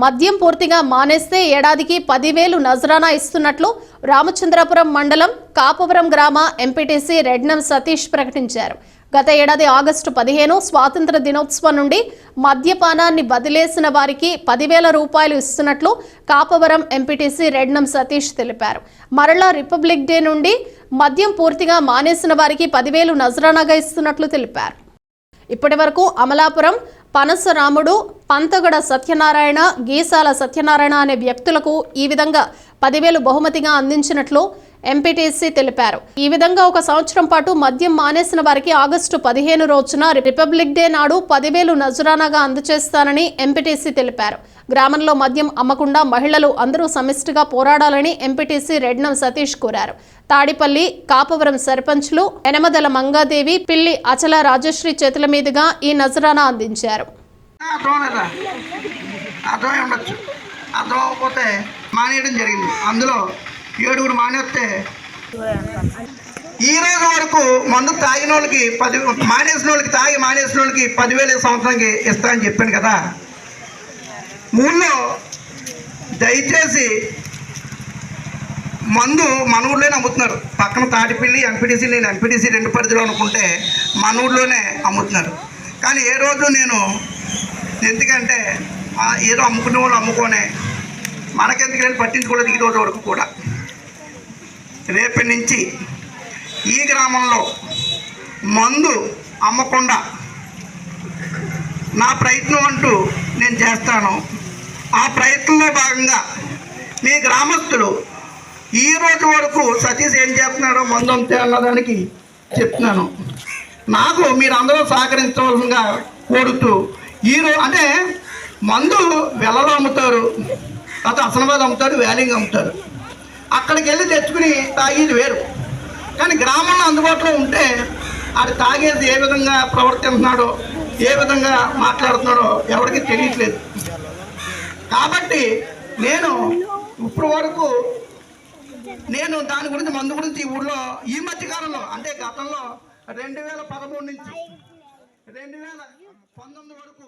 మద్యం పూర్తిగా మానేస్తే ఏడాదికి 10,000 నజరానా ఇస్తున్నట్లు రామచంద్రపురం మండలం కాపవరం గ్రామ ఎంపీటీసీ రెడ్నం సతీష్ ప్రకటించారు. గత ఏడాది ఆగస్టు 15 స్వాతంత్ర దినోత్సవం నుండి మద్యపానాన్ని వదిలేసిన వారికి 10,000 రూపాయలు ఇస్తున్నట్లు కాపవరం ఎంపీటీసీ రెడ్నం సతీష్ తెలిపారు. మరలా రిపబ్లిక్ డే నుండి మద్యం పూర్తిగా మానేసిన వారికి 10,000 నజరానాగా ఇస్తున్నట్లు తెలిపారు. ఇప్పటి వరకు అమలాపురం పనసరాముడు, పంతగడ సత్యనారాయణ, గీసాల సత్యనారాయణ అనే వ్యక్తులకు ఈ విధంగా 10,000 బహుమతిగా అందించినట్లు ఎంపీటీసీ తెలిపారు. ఈ విధంగా ఒక సంవత్సరం పాటు మద్యం మానేసిన వారికి ఆగస్టు 15 రోజున రిపబ్లిక్ డే నాడు 10,000 నజరానాగా అందజేస్తానని ఎంపీటీసీ తెలిపారు. గ్రామంలో మద్యం అమ్మకుండా మహిళలు అందరూ సమిష్టిగా పోరాడాలని ఎంపీటీసీ రెడ్నం సతీష్ కోరారు. తాడిపల్లి కాపవరం సర్పంచ్లు ఎనమదల మంగాదేవి, పిల్లి అచల రాజశ్రీ చేతుల మీదుగా ఈ నజరానా అందించారు. అందులో 7 మానేస్తే ఈ రోజు వరకు మందు తాగిన వాళ్ళకి మానేసిన వాళ్ళకి 10,000 సంవత్సరానికి ఇస్తానని చెప్పాను కదా. ఊళ్ళో దయచేసి మందు మన ఊళ్ళోనే అమ్ముతున్నారు. పక్కన తాటిపల్లి ఎంపీటీసీ, నేను ఎంపీటీసీ 2 పరిధిలో అనుకుంటే మన ఊళ్ళోనే అమ్ముతున్నారు. కానీ ఏ రోజు నేను ఎందుకంటే ఏదో అమ్ముకునే వాళ్ళు అమ్ముకోనే మనకెందుకు పట్టించుకోలేదు ఈ రోజు వరకు కూడా. రేపటి నుంచి ఈ గ్రామంలో మందు అమ్మకుండా నా ప్రయత్నం అంటూ నేను చేస్తాను. ఆ ప్రయత్నంలో భాగంగా మీ గ్రామస్తులు ఈ రోజు వరకు సతీష్ ఏం చేస్తున్నాడో మందు అమ్మితే అన్నదానికి చెప్తున్నాను. నాకు మీరు అందరూ సహకరించవలసిందిగా కోరుతూ ఈరోజు అంటే మందు వెలలో అమ్ముతారు, తర్వాత అసనాబాద్ అమ్ముతారు, వ్యాలింగ్ అమ్ముతారు. అక్కడికి వెళ్ళి తెచ్చుకుని తాగేది వేరు. కానీ గ్రామంలో అందుబాటులో ఉంటే అది తాగేది ఏ విధంగా ప్రవర్తిస్తున్నాడో, ఏ విధంగా మాట్లాడుతున్నాడో ఎవరికి తెలియట్లేదు. కాబట్టి నేను ఇప్పుడు వరకు నేను దాని గురించి మందు గురించి ఊళ్ళో ఈ మధ్యకాలంలో అంటే గతంలో 2013 నుంచి 2019 వరకు